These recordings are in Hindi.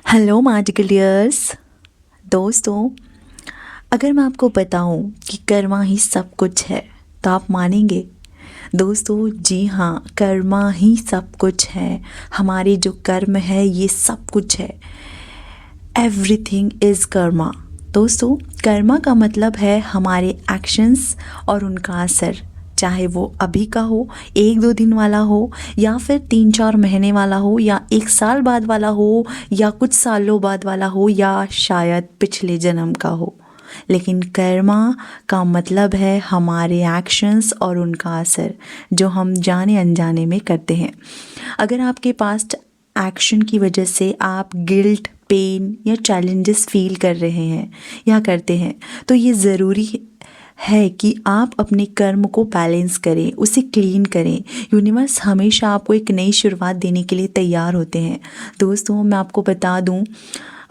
Hello magical dears. दोस्तों, अगर मैं आपको बताऊं कि कर्मा ही सब कुछ है तो आप मानेंगे? दोस्तों जी हाँ, कर्मा ही सब कुछ है। हमारे जो कर्म है ये सब कुछ है। Everything is Karma. दोस्तों, कर्मा का मतलब है हमारे एक्शंस और उनका असर, चाहे वो अभी का हो, एक दो दिन वाला हो, या फिर 3-4 महीने वाला हो, या 1 साल बाद वाला हो, या कुछ सालों बाद वाला हो, या शायद पिछले जन्म का हो। लेकिन कर्मा का मतलब है हमारे एक्शंस और उनका असर, जो हम जाने अनजाने में करते हैं। अगर आपके पास्ट एक्शन की वजह से आप गिल्ट, पेन या चैलेंजेस फील कर रहे हैं या करते हैं, तो ये ज़रूरी है कि आप अपने कर्म को बैलेंस करें, उसे क्लीन करें। यूनिवर्स हमेशा आपको एक नई शुरुआत देने के लिए तैयार होते हैं। दोस्तों, मैं आपको बता दूं,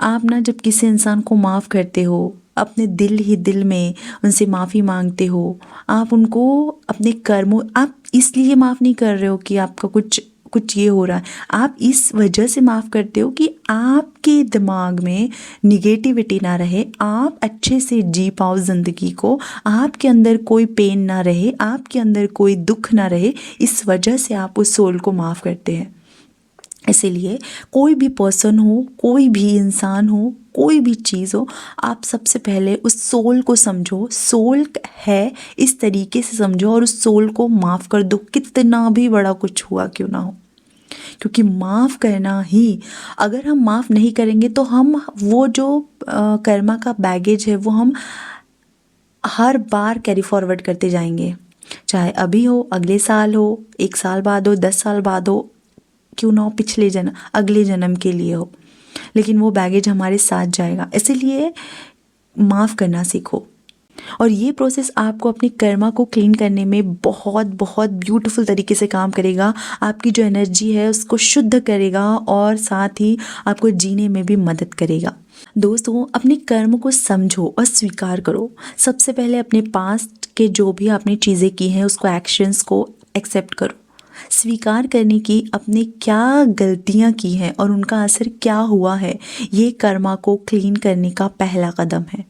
आप ना जब किसी इंसान को माफ़ करते हो, अपने दिल ही दिल में उनसे माफ़ी मांगते हो, आप उनको अपने कर्मों, आप इसलिए माफ़ नहीं कर रहे हो कि आपका कुछ कुछ ये हो रहा है, आप इस वजह से माफ़ करते हो कि आपके दिमाग में निगेटिविटी ना रहे, आप अच्छे से जी पाओ ज़िंदगी को, आपके अंदर कोई पेन ना रहे, आपके अंदर कोई दुख ना रहे। इस वजह से आप उस सोल को माफ़ करते हैं। इसीलिए कोई भी पर्सन हो, कोई भी इंसान हो, कोई भी चीज़ हो, आप सबसे पहले उस सोल को समझो। सोल है इस तरीके से समझो और उस सोल को माफ़ कर दो, कितना भी बड़ा कुछ हुआ क्यों ना हो। क्योंकि माफ़ करना ही, अगर हम माफ़ नहीं करेंगे तो हम वो जो कर्मा का बैगेज है वो हम हर बार कैरी फॉरवर्ड करते जाएंगे। चाहे अभी हो, अगले साल हो, 1 साल बाद हो, 10 साल बाद हो, क्यों ना हो, पिछले जन्म, अगले जन्म के लिए हो, लेकिन वो बैगेज हमारे साथ जाएगा। इसीलिए माफ़ करना सीखो। और ये प्रोसेस आपको अपनी कर्मा को क्लीन करने में बहुत बहुत ब्यूटीफुल तरीके से काम करेगा। आपकी जो एनर्जी है उसको शुद्ध करेगा और साथ ही आपको जीने में भी मदद करेगा। दोस्तों, अपने कर्म को समझो और स्वीकार करो। सबसे पहले अपने पास्ट के जो भी आपने चीज़ें की हैं उसको, एक्शंस को एक्सेप्ट करो। स्वीकार करने की अपने क्या गलतियाँ की हैं और उनका असर क्या हुआ है, ये कर्मा को क्लीन करने का पहला कदम है।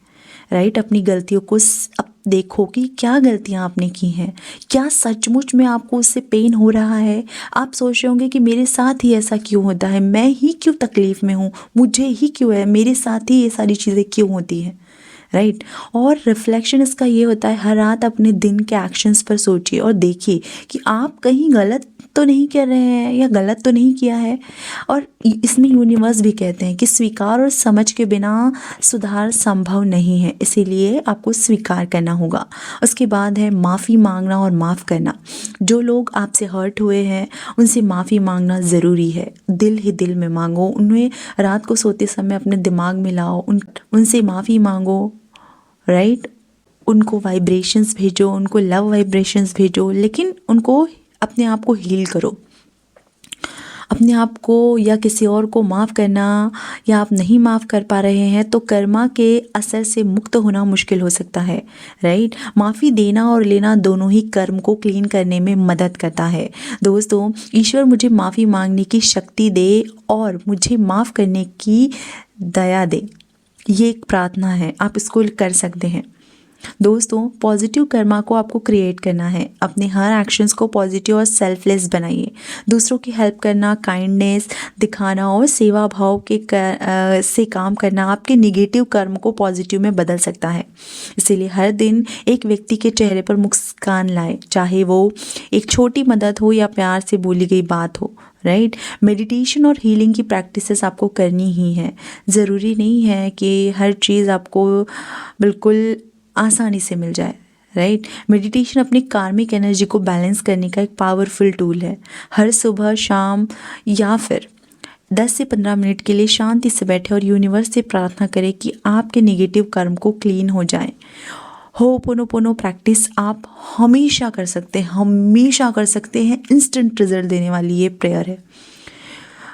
राइट, अपनी गलतियों को अब देखो कि क्या गलतियाँ आपने की हैं, क्या सचमुच में आपको उससे पेन हो रहा है। आप सोच रहे होंगे कि मेरे साथ ही ऐसा क्यों होता है, मैं ही क्यों तकलीफ़ में हूँ, मुझे ही क्यों है, मेरे साथ ही ये सारी चीज़ें क्यों होती हैं। राइट, और रिफ्लेक्शन इसका ये होता है, हर रात अपने दिन के एक्शंस पर सोचिए और देखिए कि आप कहीं गलत तो नहीं कर रहे हैं या गलत तो नहीं किया है। और इसमें यूनिवर्स भी कहते हैं कि स्वीकार और समझ के बिना सुधार संभव नहीं है, इसीलिए आपको स्वीकार करना होगा। उसके बाद है माफ़ी मांगना और माफ़ करना। जो लोग आपसे हर्ट हुए हैं उनसे माफ़ी मांगना ज़रूरी है। दिल ही दिल में मांगो, उन्हें रात को सोते समय अपने दिमाग में लाओ, उनसे माफ़ी मांगो। राइट, उनको वाइब्रेशंस भेजो, उनको लव वाइब्रेशंस भेजो, लेकिन उनको, अपने आप को हील करो। अपने आप को या किसी और को माफ़ करना, या आप नहीं माफ़ कर पा रहे हैं तो कर्मा के असर से मुक्त होना मुश्किल हो सकता है। राइट, माफ़ी देना और लेना दोनों ही कर्म को क्लीन करने में मदद करता है। दोस्तों, ईश्वर मुझे माफ़ी मांगने की शक्ति दे और मुझे माफ़ करने की दया दे, ये एक प्रार्थना है, आप इसको कर सकते हैं। दोस्तों, पॉजिटिव कर्मा को आपको क्रिएट करना है। अपने हर एक्शंस को पॉजिटिव और सेल्फलेस बनाइए। दूसरों की हेल्प करना, काइंडनेस दिखाना और सेवा भाव के से काम करना आपके निगेटिव कर्म को पॉजिटिव में बदल सकता है। इसीलिए हर दिन एक व्यक्ति के चेहरे पर मुस्कान लाए, चाहे वो एक छोटी मदद हो या प्यार से बोली गई बात हो। राइट, मेडिटेशन और हीलिंग की प्रैक्टिसेस आपको करनी ही है। ज़रूरी नहीं है कि हर चीज़ आपको बिल्कुल आसानी से मिल जाए। राइट, मेडिटेशन अपनी कार्मिक एनर्जी को बैलेंस करने का एक पावरफुल टूल है। हर सुबह, शाम या फिर 10 से 15 मिनट के लिए शांति से बैठे और यूनिवर्स से प्रार्थना करें कि आपके नेगेटिव कर्म को क्लीन हो जाए। होपोनोपोनो प्रैक्टिस आप हमेशा कर सकते हैं, हमेशा कर सकते हैं। इंस्टेंट रिजल्ट देने वाली ये प्रेयर है,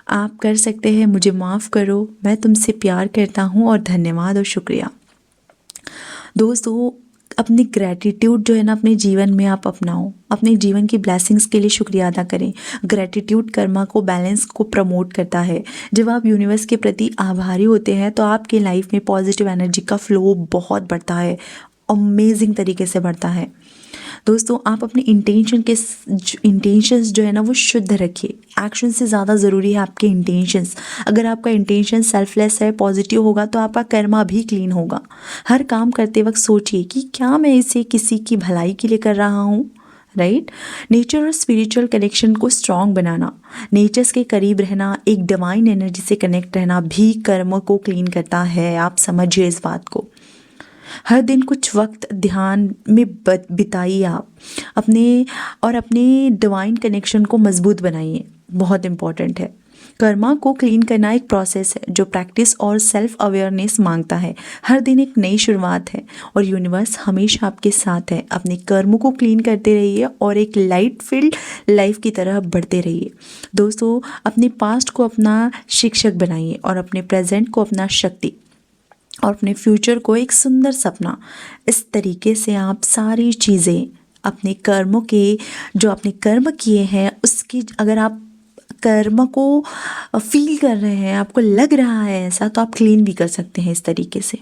आप कर सकते हैं। मुझे माफ़ करो, मैं तुमसे प्यार करता हूँ और धन्यवाद और शुक्रिया। दोस्तों, अपनी ग्रैटिट्यूड जो है ना अपने जीवन में आप अपनाओ, अपने जीवन की ब्लेसिंग्स के लिए शुक्रिया अदा करें। ग्रैटिट्यूड कर्मा को बैलेंस को प्रमोट करता है। जब आप यूनिवर्स के प्रति आभारी होते हैं तो आपकी लाइफ में पॉजिटिव एनर्जी का फ्लो बहुत बढ़ता है, अमेजिंग तरीके से बढ़ता है। दोस्तों आप अपने इंटेंशंस जो है ना वो शुद्ध रखिए। एक्शन से ज़्यादा ज़रूरी है आपके इंटेंशंस। अगर आपका इंटेंशन सेल्फलेस है, पॉजिटिव होगा तो आपका कर्मा भी क्लीन होगा। हर काम करते वक्त सोचिए कि क्या मैं इसे किसी की भलाई के लिए कर रहा हूँ, राइट। नेचर और स्पिरिचुअल कनेक्शन को स्ट्रॉन्ग बनाना, नेचर्स के करीब रहना, एक डिवाइन एनर्जी से कनेक्ट रहना भी कर्म को क्लीन करता है। आप समझिए इस बात को। हर दिन कुछ वक्त ध्यान में बिताइए आप अपने डिवाइन कनेक्शन को मजबूत बनाइए, बहुत इम्पॉर्टेंट है। कर्मा को क्लीन करना एक प्रोसेस है जो प्रैक्टिस और सेल्फ अवेयरनेस मांगता है। हर दिन एक नई शुरुआत है और यूनिवर्स हमेशा आपके साथ है। अपने कर्मों को क्लीन करते रहिए और एक लाइट फील्ड लाइफ की तरह बढ़ते रहिए। दोस्तों अपने पास्ट को अपना शिक्षक बनाइए और अपने प्रेजेंट को अपना शक्ति और अपने फ्यूचर को एक सुंदर सपना। इस तरीके से आप सारी चीज़ें अपने कर्मों के जो आपने कर्म किए हैं उसकी अगर आप कर्म को फील कर रहे हैं, आपको लग रहा है ऐसा, तो आप क्लीन भी कर सकते हैं इस तरीके से।